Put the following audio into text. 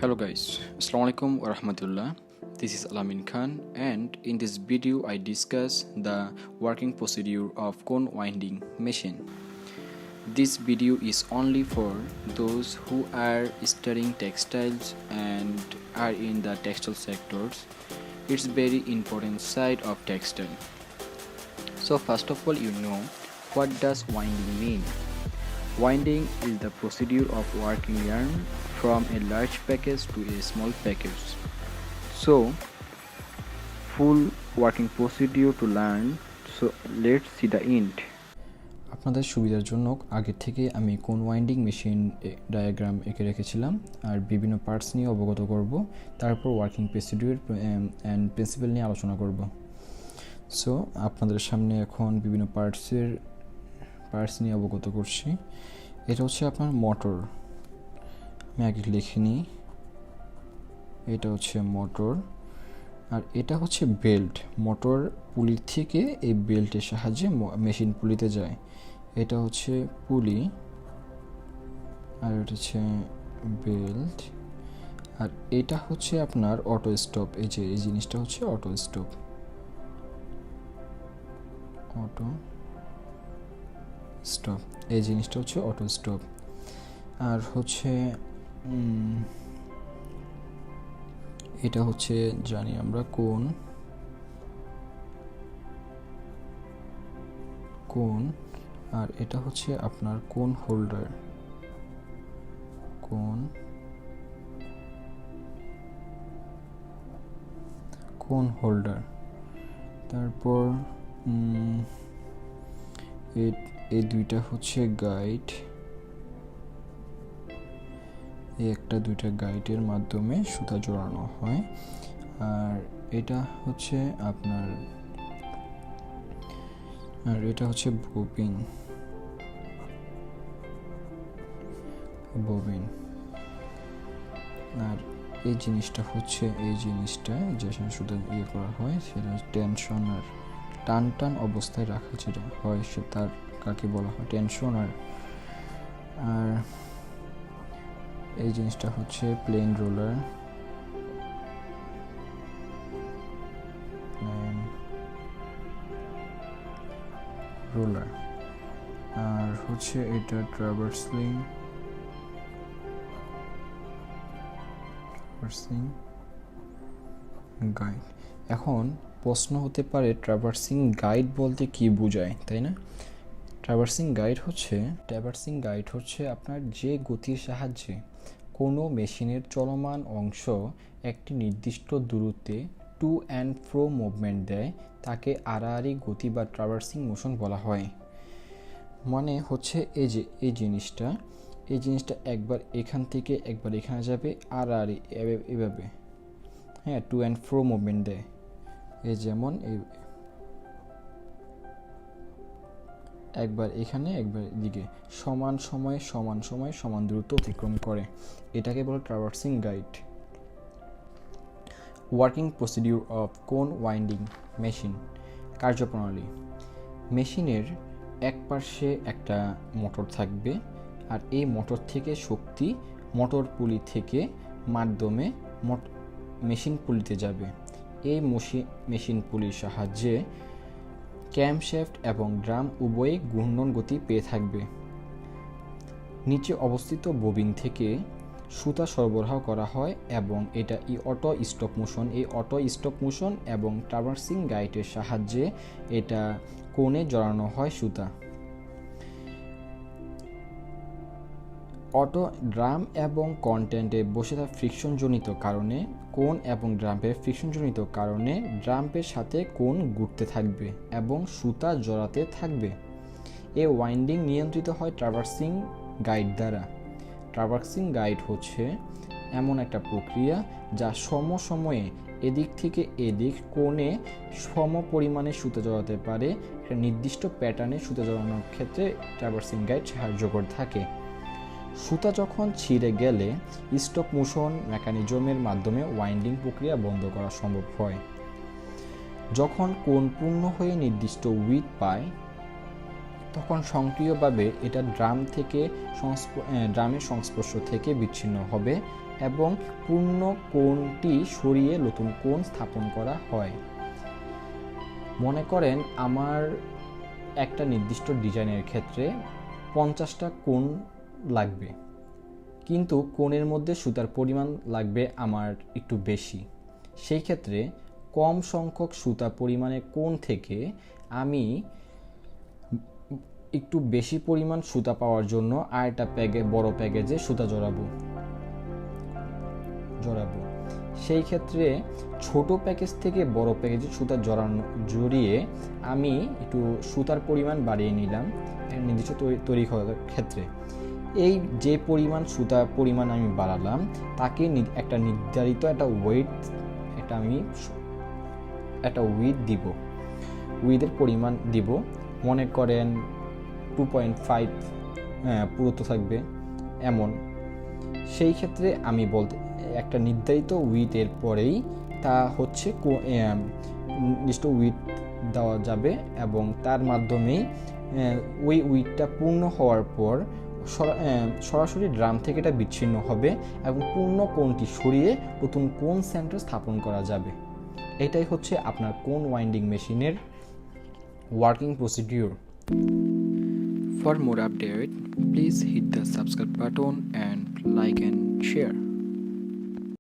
Hello guys, Assalamualaikum warahmatullah. This is Alamin Khan, and in this video I discuss the working procedure of cone winding machine. This video is only for those who are studying textiles and are in the textile sectors. It's very important side of textile. So first of all, what does winding mean? Winding is the procedure of working yarn from a large package to a small package. So full working procedure to learn. So let's see the end. আপনাদের সুবিধার জন্য আগে থেকে আমি কোন winding machine diagram এঁকে রেখেছিলাম আর বিভিন্ন পার্টস নিয়ে অবগত করব, তারপর ওয়ার্কিং প্রসিডিউর অ্যান্ড প্রিন্সিপাল নিয়ে আলোচনা করব। সো আপনাদের সামনে এখন বিভিন্ন পার্টস নিয়ে অবগত করছি। এটা হচ্ছে আপনার মোটর, আমি আগে লিখে নিই। এটা হচ্ছে মোটর, আর এটা হচ্ছে বেল্ট। মোটর পুলির থেকে এই বেল্টের সাহায্যে মেশিন পুলিতে যায়। এটা হচ্ছে পুলি, আর এটা হচ্ছে বেল্ট, আর এটা হচ্ছে আপনার অটো স্টপ। এই যে এই জিনিসটা হচ্ছে অটো স্টপ, এই জিনিসটা হচ্ছে অটো স্টপ। আর হচ্ছে এটা হচ্ছে জানি আমরা কোন, আর এটা হচ্ছে আপনার কোন হোল্ডার, তারপর এই দুইটা হচ্ছে গাইড। এই একটা দুইটা গাইডের মাধ্যমে সুতা জড়ানো হয়। আর এটা হচ্ছে আপনার, আর এটা হচ্ছে ববিন। আর এই জিনিসটা হচ্ছে যেখানে সুতা ইয়ে করা হয় সেটা টেনশনার। টান অবস্থায় রাখা যেটা হয় সে তার কাকে বলা হয় টেনশনার। আর এই জিনিসটা হচ্ছে প্লেন রোলার। আর হচ্ছে এটা ট্রাভার্সিং গাইড। এখন প্রশ্ন হতে পারে ট্রাভার্সিং গাইড বলতে কি বোঝায়, তাই না? ট্রাভার্সিং গাইড হচ্ছে আপনার যে গতির সাহায্যে কোনো মেশিনের চলমান অংশ একটি নির্দিষ্ট দূরত্বে টু অ্যান্ড ফ্রো মুভমেন্ট দেয়, তাকে আড়াআড়ি গতি বা ট্রাভার্সিং মোশন বলা হয়। মানে হচ্ছে এই জিনিসটা একবার এখান থেকে একবার এখানে যাবে, আড়াআড়ি এভাবে, হ্যাঁ, টু অ্যান্ড ফ্রো মুভমেন্ট দেয়। এই যেমন একবার এখানে একবার এদিকে সমান সময়ে সমান দূরত্ব অতিক্রম করে, এটাকে বলে traversing guide. Working procedure of কোন ওয়াইন্ডিং মেশিন। কার্যপ্রণালী: মেশিনের এক পাশে একটা মোটর থাকবে, আর এই মোটর থেকে শক্তি মোটর পুলি থেকে মাধ্যমে মেশিন পুলিতে যাবে। এই মেশিন পুলির সাহায্যে ক্যামশ্যাফট এবং ড্রাম উভয়ই ঘূর্ণন গতি পেয়ে থাকবে। নিচে অবস্থিত ববিন থেকে সুতা সরবরাহ করা হয় এবং এটা অটো স্টপ মোশন এবং ট্রাভার্সিং গাইডের সাহায্যে এটা কোণে জড়ানো হয় সুতা। অটো ড্রাম এবং কন্টেন্টে বসে থাকা ফ্রিকশনজনিত কারণে কোণ এবং ড্রাম্পের ফ্রিকশনজনিত কারণে ড্রাম্পের সাথে কোণ ঘুরতে থাকবে এবং সুতা জড়াতে থাকবে। এই ওয়াইন্ডিং নিয়ন্ত্রিত হয় ট্রাভার্সিং গাইড দ্বারা। ট্রাভার্সিং গাইড হচ্ছে এমন একটা প্রক্রিয়া যা সময়ে এদিক থেকে এদিক কোণে সম পরিমাণে সুতা জড়াতে পারে। একটা নির্দিষ্ট প্যাটার্নে সুতা জড়ানোর ক্ষেত্রে ট্রাভার্সিং গাইড সাহায্য করে থাকে। সুতা যখন ছিঁড়ে গেলে স্টপ মোশন মেকানিজমের মাধ্যমে ওয়াইন্ডিং প্রক্রিয়া বন্ধ করা সম্ভব হয়। যখন কোণ পূর্ণ হয়ে নির্দিষ্ট উইডথ পায় তখন স্বয়ংক্রিয়ভাবে এটা ড্রামের সংস্পর্শ থেকে বিচ্ছিন্ন হবে এবং পূর্ণ কোণটি সরিয়ে নতুন কোণ স্থাপন করা হয়। মনে করেন আমার একটা নির্দিষ্ট ডিজাইনের ক্ষেত্রে 50টা কোণ লাগবে, কিন্তু কোণের মধ্যে সুতার পরিমাণ লাগবে আমার একটু বেশি। সেই ক্ষেত্রে কম সংখ্যক সুতা পরিমাণের কোণ থেকে আমি একটু বেশি পরিমাণ সুতা পাওয়ার জন্য আরেকটা বড় প্যাকেজে সুতা জড়াবো। সেই ক্ষেত্রে ছোট প্যাকেজ থেকে বড় প্যাকেজে সুতা জড়িয়ে আমি একটু সুতার পরিমাণ বাড়িয়ে নিলাম নির্দিষ্ট তৈরি করার ক্ষেত্রে। এই যে সুতা পরিমাণ আমি বাড়ালাম তাকে একটা নির্ধারিত উইথের পরিমাণ দিব। মনে করেন 2.5 পুরুত্ব থাকবে এমন। সেই ক্ষেত্রে আমি একটা নির্ধারিত উইথের পরেই তা হচ্ছে নির্দিষ্ট উইথ দেওয়া যাবে এবং তার মাধ্যমেই ওই উইথটা পূর্ণ হওয়ার পর সরাসরি ড্রাম থেকে এটা বিচ্ছিন্ন হবে এবং পূর্ণ কোণটি সরিয়ে নতুন কোণ সেন্টার স্থাপন করা যাবে। এটাই হচ্ছে আপনার কোণ ওয়াইন্ডিং মেশিনের working procedure. For more update, please hit the subscribe button and like and share.